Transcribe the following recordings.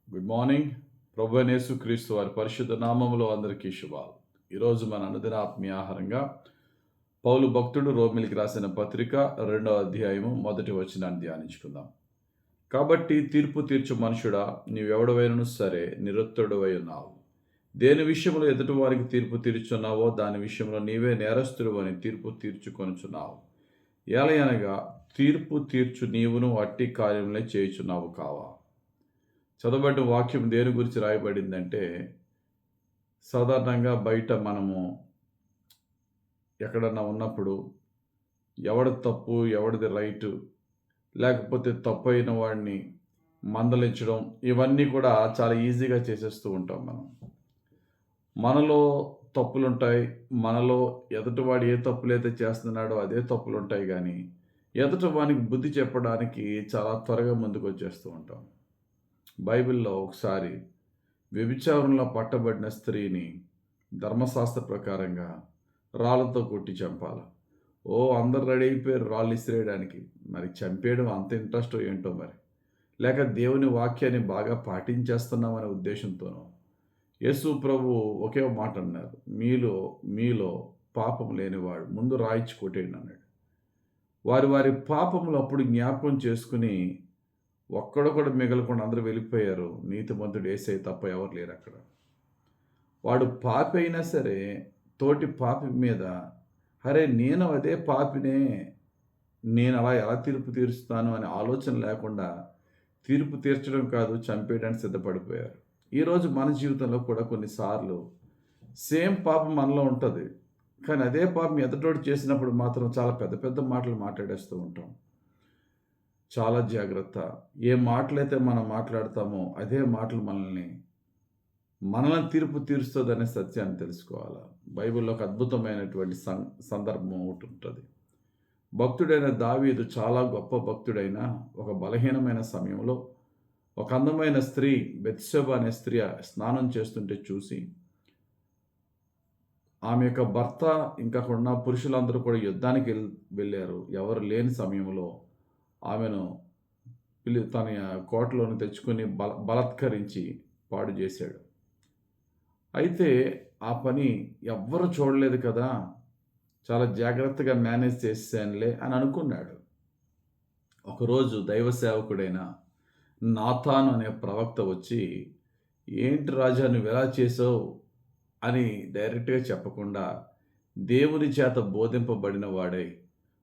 Good morning. ప్రభు అయిన యేసుక్రీస్తు వారి పరిశుద్ధ నామములో అందరికీ శుభాలు. ఈరోజు మన అనుదిన ఆత్మీయ ఆహారంగా పౌలు భక్తుడు రోమిలికి రాసిన పత్రిక 2వ అధ్యాయము 1వ వచనాన్ని ధ్యానించుకుందాం. కాబట్టి తీర్పు తీర్చు మనుషుడా, నీవెవడవైనను సరే నిరుత్తరుడవై ఉన్నావు. దేని విషయంలో ఎదుటి వారికి తీర్పు తీర్చున్నావో దాని విషయంలో నీవే నేరస్తుడు అని తీర్పు తీర్చుకొనుచున్నావు. ఏలయనగా తీర్పు తీర్చు నీవును అట్టి కార్యములే చేయుచున్నావు కావా. చదవబడిన వాక్యం దేని గురించి రాయబడిందంటే, సాధారణంగా బయట మనము ఎక్కడన్నా ఉన్నప్పుడు ఎవడి తప్పు ఎవడిది రైటు, లేకపోతే తప్పు అయిన వాడిని మందలించడం, ఇవన్నీ కూడా చాలా ఈజీగా చేసేస్తూ ఉంటాం మనం. మనలో తప్పులుంటాయి. మనలో ఎదుటివాడు ఏ తప్పులైతే చేస్తున్నాడో అదే తప్పులుంటాయి కానీ, ఎదుటి వానికి బుద్ధి చెప్పడానికి చాలా త్వరగా ముందుకొచ్చేస్తూ ఉంటాం. బైబిల్‌లో ఒకసారి వ్యభిచారంలో పట్టబడిన స్త్రీని ధర్మశాస్త్ర ప్రకారంగా రాళ్ళతో కొట్టి చంపాల. అందరూ రెడీ అయిపోయారు రాళ్ళు ఇసిరేయడానికి. మరి చంపేయడం అంత ఇంట్రెస్టో ఏంటో మరి. లేక దేవుని వాక్యాన్ని బాగా పాటించేస్తున్నామనే ఉద్దేశంతోనో. యేసు ప్రభువు ఒకే మాట అన్నారు. మీలో పాపం లేనివాడు ముందు రాయిచ్చి కొట్టేయండి అన్నాడు. వారి పాపములు అప్పుడు జ్ఞాపకం చేసుకుని ఒక్కడొకడు మిగలకుండా అందరూ వెళ్ళిపోయారు. నీతిమంతుడు యేసయ్య తప్ప ఎవరు లేరు అక్కడ. వాడు పాపి అయినా సరే తోటి పాపి మీద, అరే నేను అదే పాపినే, నేను అలా ఎలా తీర్పు తీరుస్తాను అనే ఆలోచన లేకుండా తీర్పు తీర్చడం కాదు, చంపేయడానికి సిద్ధపడిపోయారు. ఈరోజు మన జీవితంలో కూడా కొన్నిసార్లు సేమ్ పాపం మనలో ఉంటుంది. కానీ అదే పాపం ఎదుటోడు చేసినప్పుడు మాత్రం చాలా పెద్ద పెద్ద మాటలు మాట్లాడేస్తూ ఉంటాం. చాలా జాగ్రత్త. ఏ మాటలైతే మనం మాట్లాడతామో అదే మాటలు మనల్ని తీర్పు తీరుస్తుందనే సత్యాన్ని తెలుసుకోవాలి. బైబిల్‌లో ఒక అద్భుతమైనటువంటి సందర్భం ఒకటి ఉంటుంది. భక్తుడైన దావీదు చాలా గొప్ప భక్తుడైన ఒక బలహీనమైన సమయంలో ఒక అందమైన స్త్రీ బెత్షెబ అనే స్త్రీ స్నానం చేస్తుంటే చూసి, ఆమె యొక్క భర్త ఇంకా ఉన్న పురుషులందరూ కూడా యుద్ధానికి వెళ్ళారు. ఎవరు లేని సమయంలో ఆమెను తన కోటలోని తెచ్చుకొని బలాత్కరించి పాడు చేశాడు. అయితే ఆ పని ఎవ్వరు చూడలేదు కదా, చాలా జాగ్రత్తగా మేనేజ్ చేసేసానులే అని అనుకున్నాడు. ఒకరోజు దైవ సేవకుడైన నాతాను అనే ప్రవక్త వచ్చి, ఏంటి రాజా నువ్వు ఎలా చేసావు అని డైరెక్ట్గా చెప్పకుండా దేవుని చేత బోధింపబడిన వాడై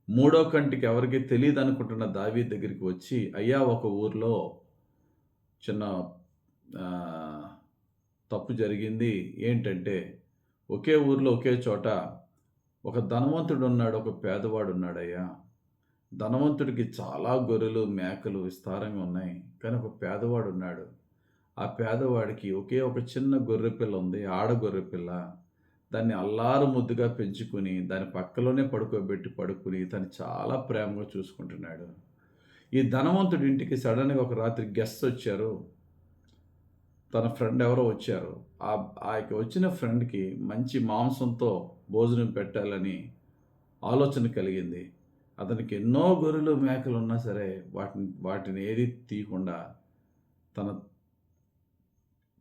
మూడో కంటికి ఎవరికి తెలియదు అనుకుంటున్న దావీదు దగ్గరికి వచ్చి, అయ్యా ఒక ఊర్లో చిన్న తప్పు జరిగింది. ఏంటంటే ఒకే ఊర్లో ఒకే చోట ఒక ధనవంతుడు ఉన్నాడు, ఒక పేదవాడు ఉన్నాడయ్యా. ధనవంతుడికి చాలా గొర్రెలు మేకలు విస్తారంగా ఉన్నాయి, కానీ ఒక పేదవాడు ఉన్నాడు. ఆ పేదవాడికి ఒకే ఒక చిన్న గొర్రె పిల్ల ఉంది, ఆడ గొర్రె పిల్ల. దాన్ని అల్లారు ముద్దుగా పెంచుకుని దాని పక్కలోనే పడుకుని తను చాలా ప్రేమగా చూసుకుంటున్నాడు. ఈ ధనవంతుడి ఇంటికి సడన్గా ఒక రాత్రి గెస్ట్స్ వచ్చారు. తన ఫ్రెండ్ ఎవరో వచ్చారు. ఆ యొక్క వచ్చిన ఫ్రెండ్కి మంచి మాంసంతో భోజనం పెట్టాలని ఆలోచన కలిగింది. అతనికి ఎన్నో గొర్రెలు మేకలు ఉన్నా సరే వాటిని ఏది తీయకుండా తన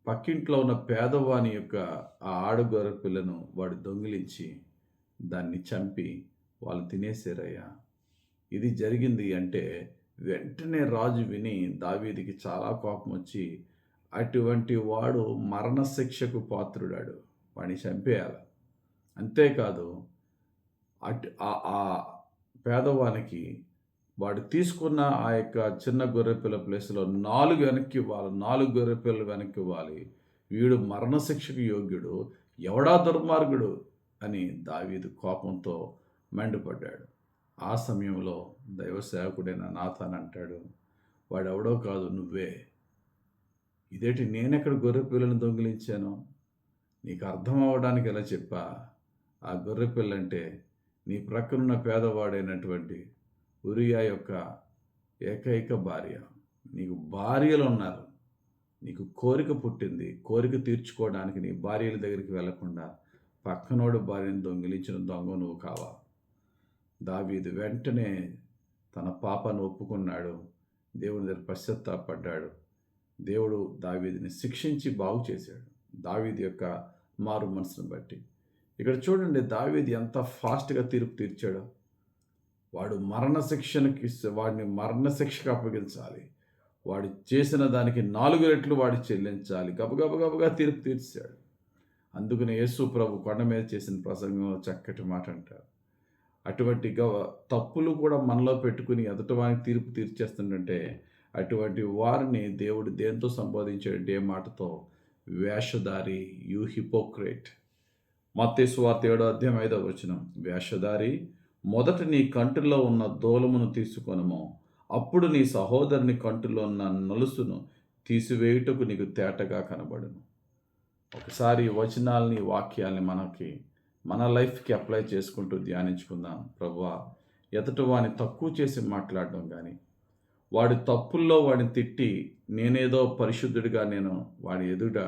పక్కింట్లో ఉన్న పేదవాని యొక్క ఆ ఆడగొర్రె పిల్లను వాడు దొంగిలించి దాన్ని చంపి వాళ్ళు తినేసారయ్యా. ఇది జరిగింది అంటే వెంటనే రాజు విని దావీదుకి చాలా కోపం వచ్చి, అటువంటి వాడు మరణశిక్షకు పాత్రుడాడు, వాడిని చంపేయాలి. అంతేకాదు ఆ పేదవానికి వాడు తీసుకున్న ఆ యొక్క చిన్న గొర్రెపిల్ల ప్లేస్‌లో 4 వెనక్కి ఇవ్వాలి. 4 గొర్రెపిల్లలు వెనక్కి ఇవ్వాలి. వీడు మరణశిక్షకు యోగ్యుడు. ఎవడా దుర్మార్గుడు అని దావీదు కోపంతో మండిపడ్డాడు. ఆ సమయంలో దైవ సేవకుడైన నాతాన్ అంటాడు, వాడెవడో కాదు నువ్వే. ఇదేంటి నేనెక్కడ గొర్రెపిల్లను దొంగిలించాను? నీకు అర్థం అవ్వడానికి ఎలా చెప్పా? ఆ గొర్రెపిల్లంటే నీ ప్రక్కనున్న పేదవాడైనటువంటి ఉరియా యొక్క ఏకైక భార్య. నీకు భార్యలు ఉన్నారు. నీకు కోరిక పుట్టింది. కోరిక తీర్చుకోవడానికి నీ భార్యల దగ్గరికి వెళ్లకుండా పక్కనోడు భార్యను దొంగిలించిన దొంగ నువ్వు కావా? దావీదు వెంటనే తన పాపాన్ని ఒప్పుకున్నాడు. దేవుని దగ్గర పశ్చాత్తాపడ్డాడు. దేవుడు దావీదుని శిక్షించి బాగు చేశాడు. దావీదు యొక్క మారు మనసును బట్టి. ఇక్కడ చూడండి దావీదు ఎంత ఫాస్ట్‌గా తీర్పు తీర్చాడో. వాడిని మరణశిక్షకు అప్పగించాలి. వాడు చేసిన దానికి 4 రెట్లు వాడు చెల్లించాలి. గబగబా తీర్పు తీర్చాడు. అందుకనే యేసు ప్రభు కొండ మీద చేసిన ప్రసంగంలో చక్కటి మాట అంటారు. అటువంటి తప్పులు కూడా మనలో పెట్టుకుని ఎదుటి వారికి తీర్పు తీర్చేస్తుంటే అటువంటి వారిని దేవుడు దేంతో సంబోధించాడంటే ఏ మాటతో? వేషధారి, యు హిపోక్రేట్. మత్తయి సువార్త 7:5 వేషధారి, మొదట నీ కంటిలో ఉన్న దూలమును తీసుకొనుము, అప్పుడు నీ సహోదరుని కంటిలో ఉన్న నలుసును తీసివేయుటకు నీకు తేటగా కనబడును. ఒకసారి వచనాల్ని, వాక్యాల్ని మన లైఫ్కి అప్లై చేసుకుంటూ ధ్యానించుకుందాం. ప్రభువా, ఎదుటి వాడిని తక్కువ చేసి మాట్లాడడం కానీ, వాడి తప్పుల్లో వాడిని తిట్టి నేనేదో పరిశుద్ధుడిగా వాడి ఎదుట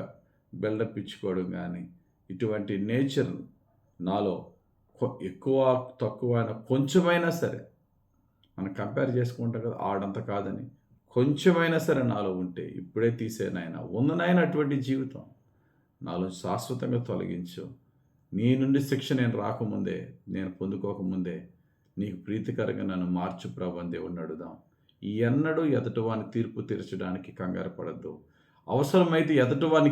బిల్డప్ ఇచ్చుకోవడం కానీ, ఇటువంటి నేచర్ నాలో ఎక్కువ తక్కువ కొంచెమైనా సరే మనం కంపేర్ చేసుకుంటాం కదా, ఆడంత కాదని కొంచెమైనా సరే నాలో ఉంటే ఇప్పుడే తీసేనాయన ఉందనాయన అటువంటి జీవితం నాలో శాశ్వతంగా తొలగించు. నీ నుండి శిక్ష నేను రాకముందే, నేను పొందుకోకముందే నీకు ప్రీతికరంగా నన్ను మార్చు ప్రభు అని దేవుణ్ణి అడుగుదాం. ఎన్నడూ ఎదుటివాని తీర్పు తీర్చడానికి కంగారు పడద్దు. అవసరమైతే ఎదుటివాడిని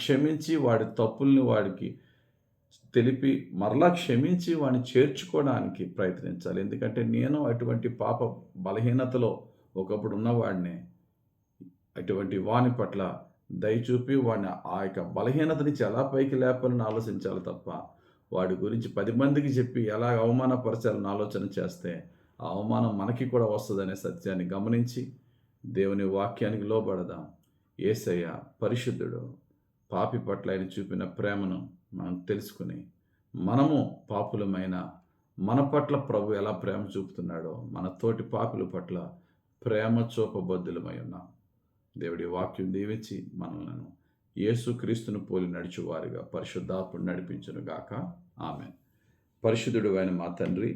క్షమించి వాడి తప్పుల్ని వాడికి తెలిపి మరలా క్షమించి వాడిని చేర్చుకోవడానికి ప్రయత్నించాలి. ఎందుకంటే నేను అటువంటి పాప బలహీనతలో ఒకప్పుడు ఉన్నవాడినే. అటువంటి వాని పట్ల దయచూపి వాడిని ఆ యొక్క బలహీనత నుంచి ఎలా పైకి లేపాలని ఆలోచించాలి తప్ప వాడి గురించి 10 మందికి చెప్పి ఎలా అవమానపరచాలని ఆలోచన చేస్తే ఆ అవమానం మనకి కూడా వస్తుందనే సత్యాన్ని గమనించి దేవుని వాక్యానికి లోబడదాం. యేసయ్య పరిశుద్ధుడు. పాపి పట్ల ఆయన చూపిన ప్రేమను మనం తెలుసుకుని మనము పాపులమైన మన పట్ల ప్రభు ఎలా ప్రేమ చూపుతున్నాడో మన తోటి పాపుల పట్ల ప్రేమ చూపబద్దులమై ఉన్నాం. దేవుడి వాక్యం దీవించి మనలను యేసుక్రీస్తును పోలి నడిచేవారుగా పరిశుద్ధాత్ముడు నడిపించును గాక. ఆమేన్. పరిశుద్ధుడు అయిన మా తండ్రి,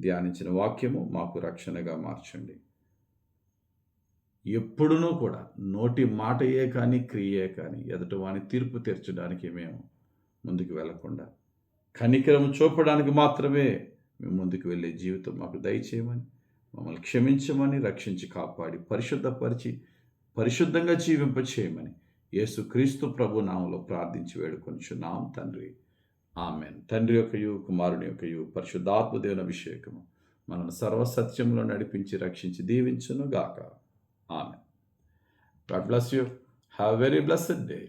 ధ్యానించిన వాక్యము మాకు రక్షణగా మార్చండి. ఎప్పుడునూ కూడా నోటి మాటయే కానీ క్రియే కానీ ఎదుటివాని తీర్పు తీర్చడానికి మేము ముందుకు వెళ్లకుండా కనికరం చూపడానికి మాత్రమే మేము ముందుకు వెళ్ళే జీవితం మాకు దయచేయమని, మమ్మల్ని క్షమించమని, రక్షించి కాపాడి పరిశుద్ధపరిచి పరిశుద్ధంగా జీవింపచేయమని యేసుక్రీస్తు ప్రభు నామములో ప్రార్థించి వేడుకొనుచున్నాం తండ్రి. ఆమేన్. తండ్రి యొక్కయు, కుమారుని యొక్కయు, పరిశుద్ధాత్మ దేవుని అభిషేకము మనల్ని సర్వసత్యంలో నడిపించి రక్షించి దీవించును గాక. ఆమేన్. God bless you. Have a very blessed day.